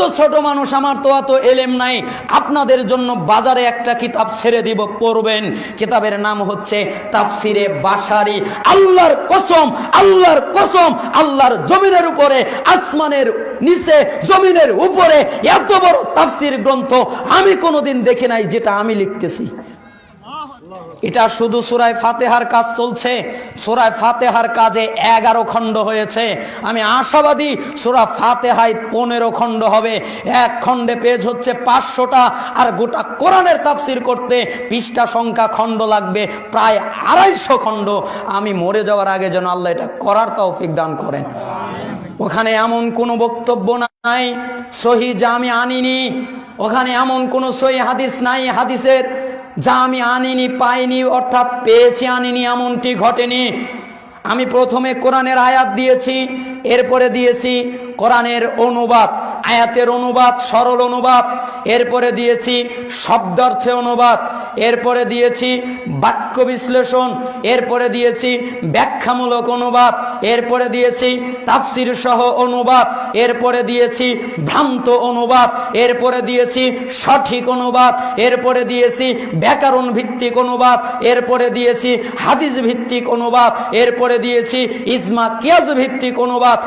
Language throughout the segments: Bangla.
তো ছোট মানুষ, আমার তো অত এলেম নাই, আপনাদের জন্য বাজারে একটা কিতাব ছেড়ে দিব, পড়বেন। কিতাবের নাম হচ্ছে তাফসিরে বাশারি। আল্লাহর কসম, আল্লাহর কসম, আল্লাহর জমিনের উপরে, আসমানের নিচে, জমিনের উপরে এত বড় তাফসির গ্রন্থ আমি কোনোদিন দেখি নাই যেটা আমি লিখতেছি। এটা শুধু সূরা ফাতিহার কাজ চলছে। সূরা ফাতিহার কাজে 11 খণ্ড হয়েছে। আমি আশাবাদী সূরা ফাতিহায় 15 খণ্ড হবে। এক খণ্ডে পেজ হচ্ছে 500টা, আর গোটা কোরআনের তাফসির করতে পৃষ্ঠা সংখ্যা খণ্ড লাগবে প্রায় 250 খণ্ড। আমি মরে যাওয়ার আগে যেন আল্লাহ এটা করার তৌফিক দান করেন। ওখানে এমন কোনো বক্তব্য নাই সহি যা আমি আনিনি, ওখানে এমন কোনো সহি হাদিস নাই হাদিসের যা আমি আনিনি, পাইনি, অর্থাৎ পেয়েছি আনিনি, এমনটি ঘটেনি। আমি প্রথমে কোরআনের আয়াত দিয়েছি, এরপরে দিয়েছি কোরআনের অনুবাদ, আয়াতের অনুবাদ, সরল অনুবাদ, এরপরে দিয়েছি শব্দার্থে অনুবাদ, এরপরে দিয়েছি বাক্য বিশ্লেষণ, এরপরে দিয়েছি ব্যাখ্যামূলক অনুবাদ, এরপরে দিয়েছি তাফসির সহ অনুবাদ, এরপরে দিয়েছি ভ্রান্ত অনুবাদ, এরপরে দিয়েছি সঠিক অনুবাদ, এরপরে দিয়েছি ব্যাকরণ ভিত্তিক অনুবাদ, এরপরে দিয়েছি হাদিস ভিত্তিক অনুবাদ, এরপরে দিয়েছি ইজমা কিয়াস ভিত্তিক অনুবাদ।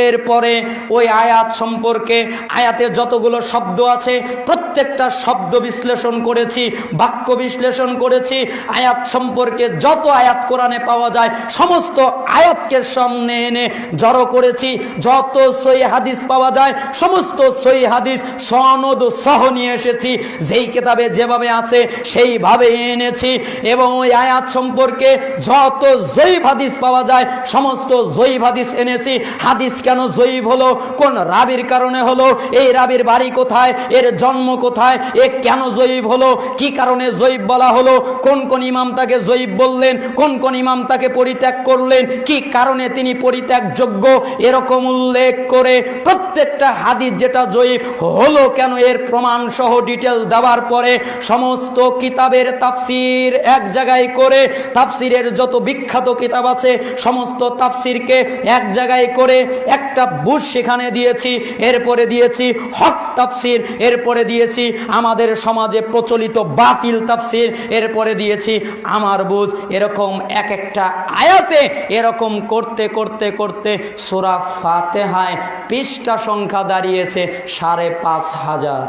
এরপরে ওই আয়াত সম্পর্কে, আয়াতে যতগুলো শব্দ আছে প্রত্যেকটা শব্দ বিশ্লেষণ করেছি, বাক্য বিশ্লেষণ করেছি। আয়াত সম্পর্কে যত আয়াত কোরআনে পাওয়া যায় সমস্ত আয়াতকে সামনে এনে জড়ো করেছি। যত সহিহ হাদিস পাওয়া যায় সমস্ত সহিহ হাদিস সনদ সহ নিয়ে এসেছি, যেই কিতাবে যেভাবে আছে সেইভাবে এনেছি। এবং ওই আয়াত সম্পর্কে যত জয়ীফ হাদিস পাওয়া যায় সমস্ত জয়ীফ হাদিস এনেছি। হাদিস কেন জয়ীফ হলো, কোন রাবির কারণে হলো, এই রাবির বাড়ি কোথায়, এর জন্ম কোথায়, এ কেন জয়ীফ হলো, কি কারণে জয়ীফ বলা হলো, কোন কোন ইমাম তাকে জয়ীফ বললেন, কোন কোন ইমাম তাকে পরিত্যাগ করলেন, কি কারণে তিনি পরিত্যাগযোগ্য, এরকম উল্লেখ করে প্রত্যেকটা হাদিস যেটা জয়ীফ হলো কেন, এর প্রমাণ সহ ডিটেল দেওয়ার পরে সমস্ত কিতাবের তাফসির এক জায়গায় করে, তাফসিরের যত বিখ্যাত কিতাব আছে সমস্ত তাফসিরকে এক জায়গায় করে একটা বুঝ সেখানে দিয়েছি। এরপরে দিয়েছি হক তাফসির, এরপরে দিয়েছি আমাদের সমাজে প্রচলিত বাতিল তাফসির, এরপরে দিয়েছি আমার বুঝ। এরকম এক একটা আয়াতে এরকম করতে করতে করতে সূরা ফাতিহায় পৃষ্ঠা সংখ্যা দাঁড়িয়েছে 5,500।